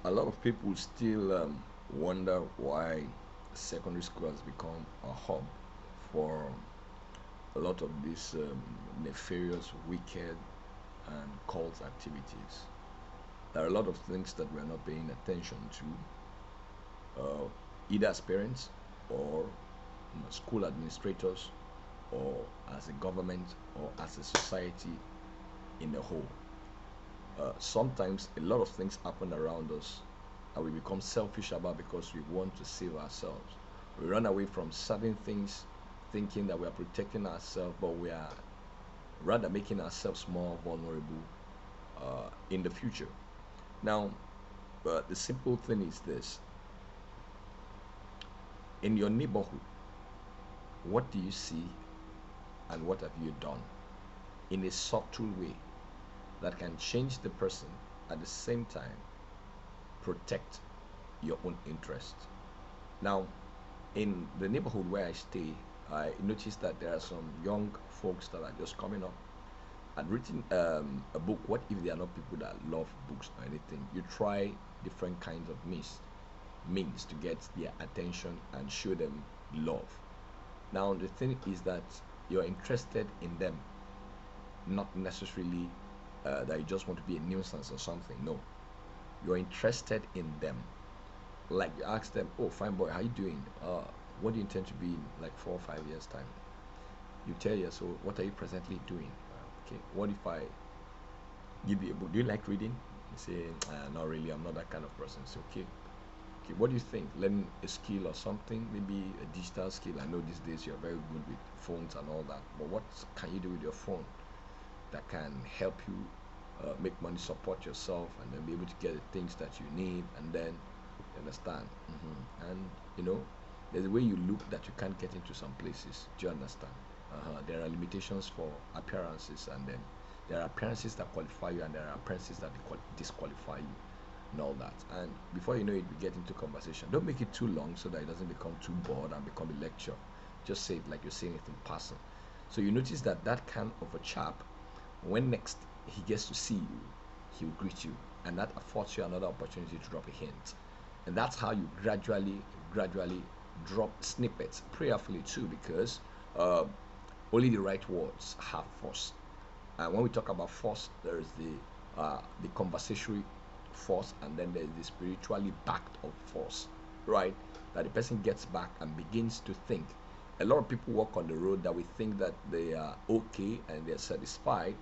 A lot of people still wonder why secondary school has become a hub for a lot of these nefarious, wicked, and cult activities. There are a lot of things that we're not paying attention to, either as parents or school administrators or as a government or as a society in a whole. Sometimes a lot of things happen around us and we become selfish about because we want to save ourselves. We run away from certain things thinking that we are protecting ourselves, but we are rather making ourselves more vulnerable in the future. Now, the simple thing is this: in your neighborhood, what do you see and what have you done in a subtle way that can change the person at the same time protect your own interest? Now, in the neighborhood where I stay, I noticed that there are some young folks that are just coming up. I'd written a book. What if they are not people that love books or anything? You try different kinds of means to get their attention and show them love. Now, the thing is that you're interested in them, not necessarily that you just want to be a nuisance or something. No, you're interested in them. Like you ask them, "Oh, fine boy, how you doing? What do you intend to be in like 4 or 5 years time?" You tell you, "So, what are you presently doing?" Okay, what if I give you a book? Do you like reading? You say, "Not really. I'm not that kind of person." So, okay, okay. What do you think? Learn a skill or something, maybe a digital skill. I know these days you're very good with phones and all that, but what can you do with your phone that can help you make money, support yourself, and then be able to get the things that you need, and then you understand. And you know, there's a way you look that you can't get into some places. Do you understand? There are limitations for appearances, and then there are appearances that qualify you, and there are appearances that disqualify you, and all that. And before you know it, we get into conversation. Don't make it too long so that it doesn't become too bored and become a lecture. Just say it like you're saying it in person. So you notice that that kind of a chap, when next he gets to see you, he will greet you, and that affords you another opportunity to drop a hint. And that's how you gradually drop snippets prayerfully too, because uh, only the right words have force. And when we talk about force, there is the conversatory force, and then there's the spiritually backed up force, right? That the person gets back and begins to think. A lot of people walk on the road that we think that they are okay and they're satisfied,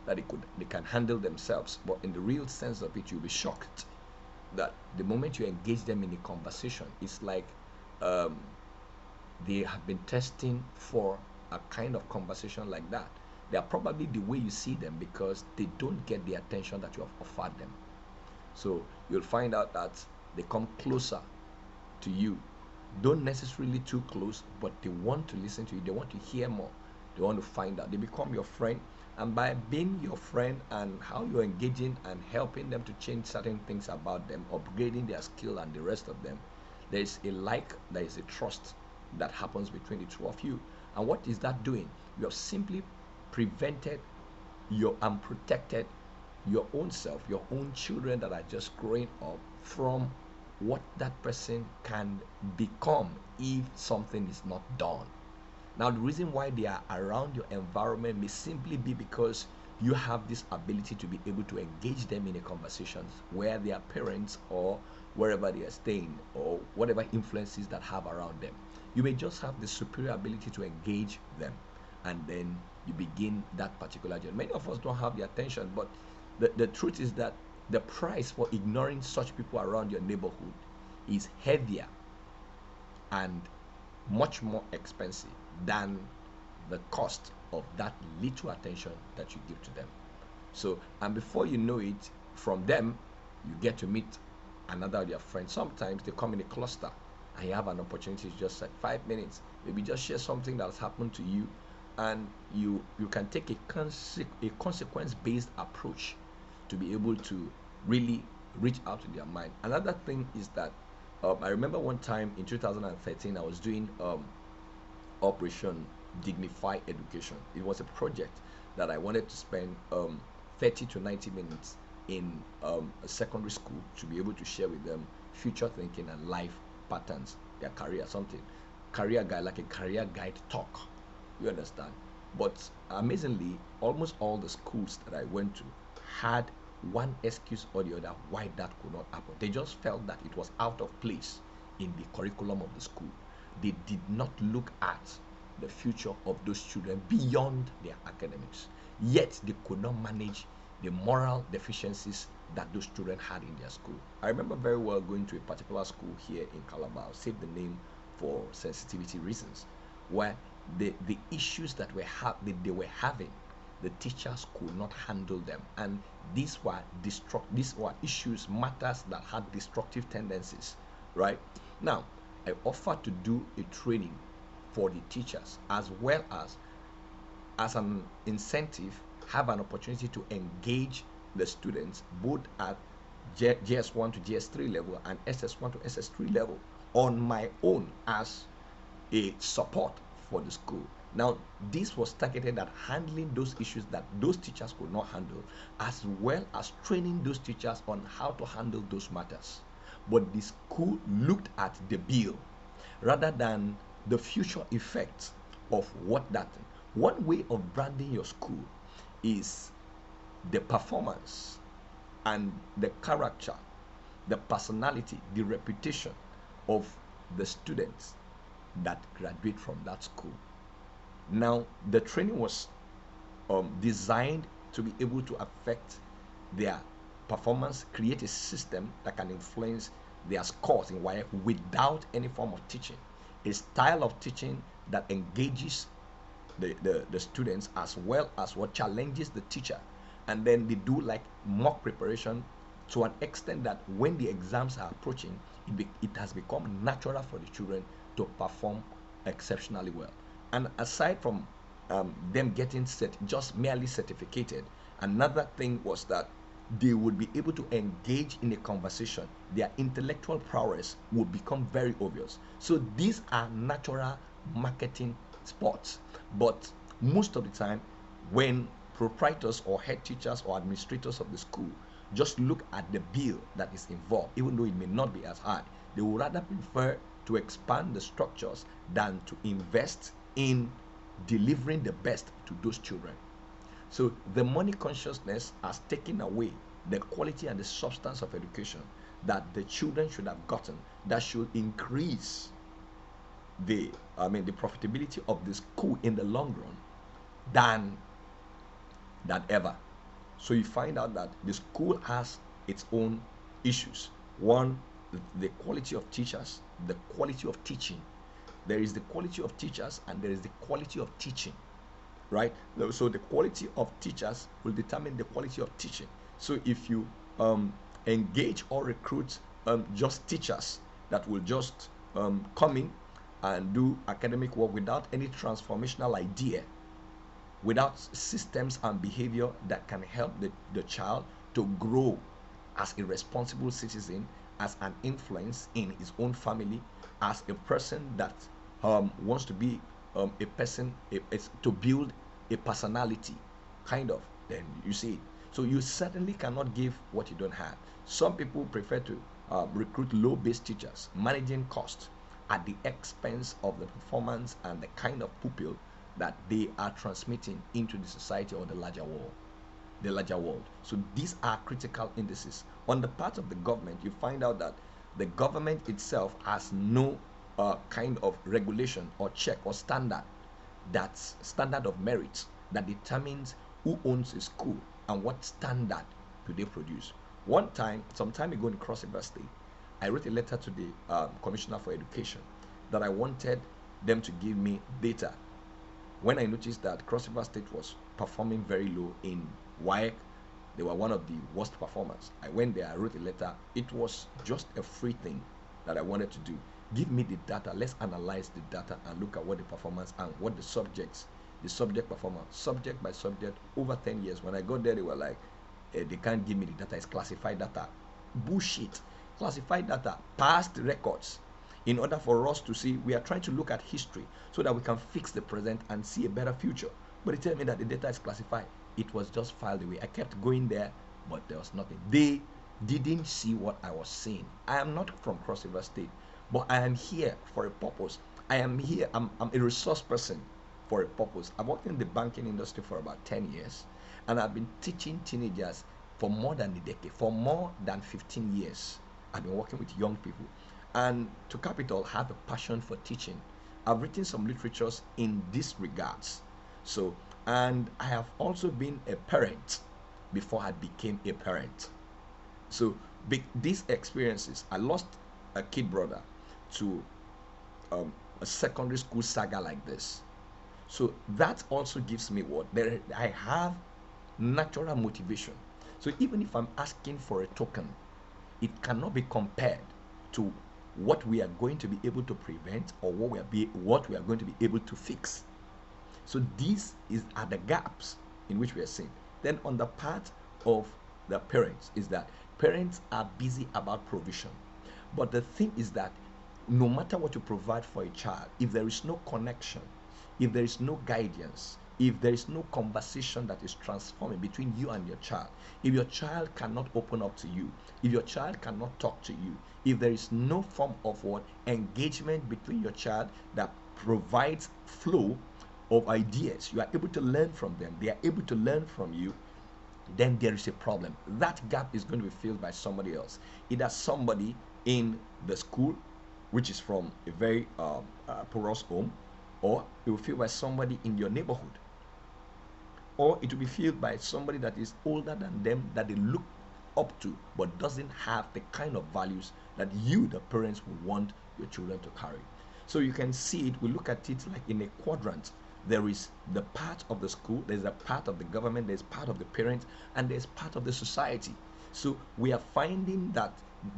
that they can handle themselves. But in the real sense of it, you'll be shocked that the moment you engage them in a conversation, it's like um, they have been testing for a kind of conversation like that. They are probably the way you see them because they don't get the attention that you have offered them. So you'll find out that they come closer to you. Don't necessarily too close, but they want to listen to you. They want to hear more. They want to find out. They become your friend. And by being your friend and how you're engaging and helping them to change certain things about them, upgrading their skill and the rest of them, there is a like, there is a trust that happens between the two of you. And what is that doing? You have simply prevented your and protected your own self, your own children that are just growing up from what that person can become if something is not done. Now, the reason why they are around your environment may simply be because you have this ability to be able to engage them in a conversation where their parents or wherever they are staying or whatever influences that have around them. You may just have the superior ability to engage them, and then you begin that particular journey. Many of us don't have the attention, but the truth is that the price for ignoring such people around your neighborhood is heavier and much more expensive than the cost of that little attention that you give to them. So, and before you know it, from them, you get to meet another of your friends. Sometimes they come in a cluster and you have an opportunity to just like 5 minutes, maybe just share something that has happened to you, and you can take a consequence based approach to be able to really reach out to their mind. Another thing is that I remember one time in 2013 I was doing Operation Dignify Education. It was a project that I wanted to spend 30 to 90 minutes in a secondary school to be able to share with them future thinking and life patterns, their career, something career guide, like a career guide talk. You understand? But amazingly, almost all the schools that I went to had one excuse or the other why that could not happen. They just felt that it was out of place in the curriculum of the school. They did not look at the future of those children beyond their academics. Yet they could not manage the moral deficiencies that those children had in their school. I remember very well going to a particular school here in Calabar. I'll save the name for sensitivity reasons, where the issues that they were having, the teachers could not handle them, and these were issues, matters that had destructive tendencies. Right now, I offered to do a training for the teachers, as well as an incentive, have an opportunity to engage the students both at GS1 to GS3 level and SS1 to SS3 level on my own as a support for the school. Now, this was targeted at handling those issues that those teachers could not handle, as well as training those teachers on how to handle those matters. But the school looked at the bill rather than the future effects of what that. One way of branding your school is the performance and the character, the personality, the reputation of the students that graduate from that school. Now, the training was designed to be able to affect their performance, create a system that can influence their scores in YF without any form of teaching, a style of teaching that engages the students, as well as what challenges the teacher. And then they do like mock preparation to an extent that when the exams are approaching, it has become natural for the children to perform exceptionally well. And aside from them getting just merely certificated, another thing was that they would be able to engage in a conversation. Their intellectual prowess would become very obvious. So these are natural marketing spots. But most of the time, when proprietors or head teachers or administrators of the school just look at the bill that is involved, even though it may not be as high, they would rather prefer to expand the structures than to invest in delivering the best to those children. So the money consciousness has taken away the quality and the substance of education that the children should have gotten, that should increase the profitability of the school in the long run than ever. So you find out that the school has its own issues. One, the quality of teachers, the quality of teaching. There is the quality of teachers and there is the quality of teaching, right? So the quality of teachers will determine the quality of teaching. So if you engage or recruit just teachers that will just come in and do academic work without any transformational idea, without systems and behavior that can help the child to grow as a responsible citizen, as an influence in his own family, as a person that wants to be a person, to build a personality, kind of, then you see it. So you certainly cannot give what you don't have. Some people prefer to recruit low-based teachers, managing costs at the expense of the performance and the kind of pupil that they are transmitting into the society or the larger world. So these are critical indices. On the part of the government, you find out that the government itself has no kind of regulation or check or standard, that's standard of merit, that determines who owns a school and what standard do they produce. Some time ago in Cross River State, I wrote a letter to the Commissioner for Education that I wanted them to give me data. When I noticed that Cross River State was performing very low in WAEC, they were one of the worst performers. I went there, I wrote a letter. It was just a free thing that I wanted to do. Give me the data, let's analyze the data and look at what the performance and what the subject performance, subject by subject, over 10 years. When I got there, they were like, they can't give me the data, it's classified data. Bullshit. Classified data, past records. In order for us to see, we are trying to look at history so that we can fix the present and see a better future. But they tell me that the data is classified. It was just filed away. I kept going there, but there was nothing. They didn't see what I was seeing. I am not from Cross River State, but I am here for a purpose. I am here, I'm a resource person for a purpose. I've worked in the banking industry for about 10 years, and I've been teaching teenagers for more than a decade, for more than 15 years. I've been working with young people. And to capital, have a passion for teaching. I've written some literatures in these regards. So, and I have also been a parent before I became a parent. So, these experiences, I lost a kid brother to a secondary school saga like this. So that also gives me what there I have natural motivation. So even if I'm asking for a token, it cannot be compared to what we are going to be able to prevent, or what we are going to be able to fix. So these are the gaps in which we are seeing. Then on the part of the parents is that parents are busy about provision. But the thing is that no matter what you provide for a child, if there is no connection, if there is no guidance, if there is no conversation that is transforming between you and your child, if your child cannot open up to you, if your child cannot talk to you, if there is no form of what engagement between your child that provides flow of ideas, you are able to learn from them, they are able to learn from you, then there is a problem. That gap is going to be filled by somebody else, either somebody in the school, which is from a very porous home, or it will be filled by somebody in your neighborhood, or it will be filled by somebody that is older than them, that they look up to, but doesn't have the kind of values that you, the parents, would want your children to carry. So you can see it, we look at it like in a quadrant. There is the part of the school, there's a part of the government, there's part of the parents, and there's part of the society. So we are finding that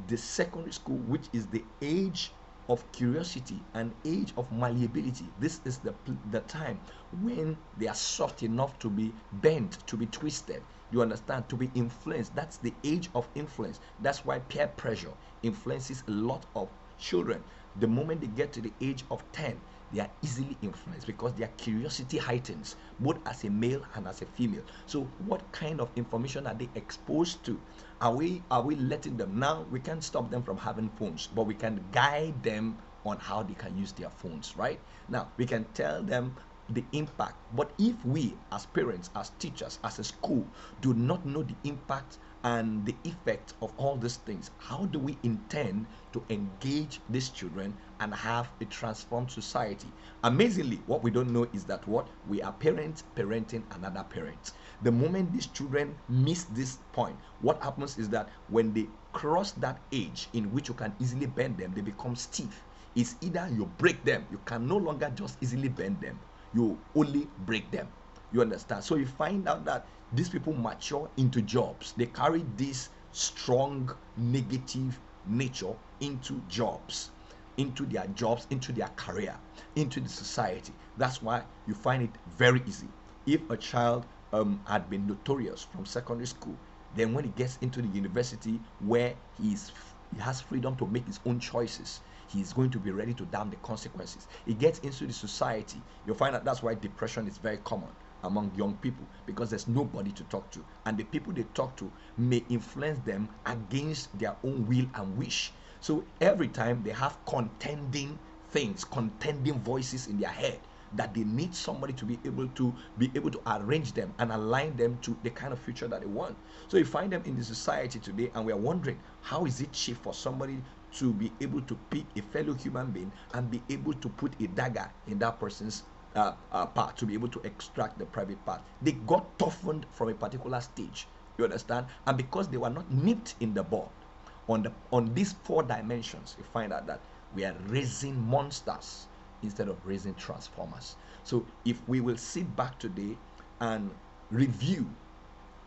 the secondary school, which is the age of curiosity and age of malleability, this is the time when they are soft enough to be bent, to be twisted, you understand, to be influenced. That's the age of influence. That's why peer pressure influences a lot of children. The moment they get to the age of 10, they are easily influenced because their curiosity heightens, both as a male and as a female. So what kind of information are they exposed to? Are we letting them? Now we can't stop them from having phones, but we can guide them on how they can use their phones, right? Now we can tell them the impact. But if we as parents, as teachers, as a school do not know the impact and the effect of all these things, how do we intend to engage these children and have a transformed society? Amazingly, what we don't know is that what we are parents parenting another parent. The moment these children miss this point, what happens is that when they cross that age in which you can easily bend them, they become stiff. It's either you break them, you can no longer just easily bend them, you only break them. You understand? So you find out that these people mature into jobs. They carry this strong negative nature into jobs, into their jobs, into their career, into the society. That's why you find it very easy. If a child had been notorious from secondary school, then when he gets into the university where he has freedom to make his own choices, he's going to be ready to damn the consequences. He gets into the society, you'll find out that's why depression is very common among young people, because there's nobody to talk to, and the people they talk to may influence them against their own will and wish. So every time they have contending things, contending voices in their head, that they need somebody to be able to arrange them and align them to the kind of future that they want. So you find them in the society today, and we are wondering, how is it cheap for somebody to be able to pick a fellow human being and be able to put a dagger in that person's part, to be able to extract the private part? They got toughened from a particular stage, you understand, and because they were not nipped in the bud on these 4 dimensions, you find out that we are raising monsters instead of raising transformers. So if we will sit back today and review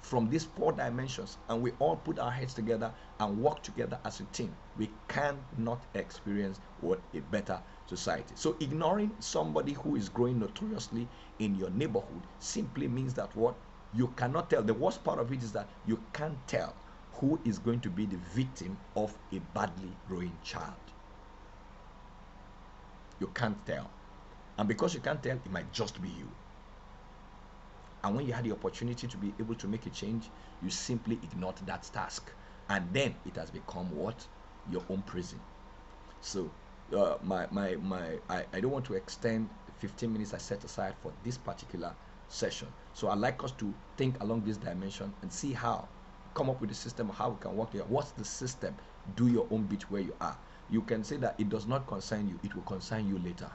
from these 4 dimensions, and we all put our heads together and work together as a team, we cannot experience what a better society. So ignoring somebody who is growing notoriously in your neighborhood simply means that what you cannot tell. The worst part of it is that you can't tell who is going to be the victim of a badly growing child. You can't tell, and because you can't tell, it might just be you. And when you had the opportunity to be able to make a change, you simply ignored that task. And then it has become what? Your own prison. So, I don't want to extend the 15 minutes I set aside for this particular session. So, I'd like us to think along this dimension and see how, come up with a system of how we can work here. What's the system? Do your own bit where you are. You can say that it does not concern you, it will concern you later.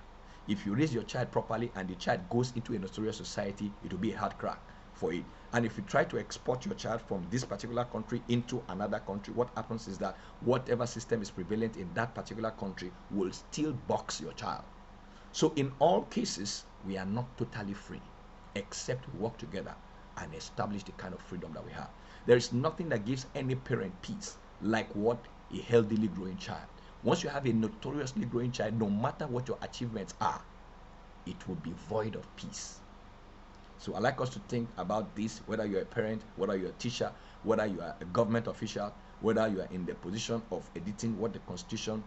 If you raise your child properly and the child goes into a notorious society, it will be a hard crack for it. And if you try to export your child from this particular country into another country, what happens is that whatever system is prevalent in that particular country will still box your child. So in all cases, we are not totally free, except we work together and establish the kind of freedom that we have. There is nothing that gives any parent peace like what? A healthily growing child. Once you have a notoriously growing child, no matter what your achievements are, it will be void of peace. So I like us to think about this, whether you're a parent, whether you're a teacher, whether you are a government official, whether you are in the position of editing what the Constitution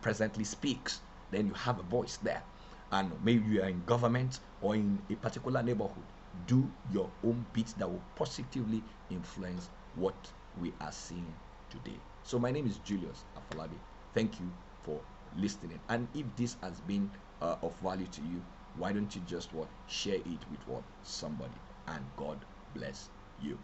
presently speaks, then you have a voice there. And maybe you are in government or in a particular neighborhood. Do your own bit that will positively influence what we are seeing today. So my name is Julius Afolabi. Thank you for listening. And if this has been of value to you, why don't you just share it with somebody, and God bless you.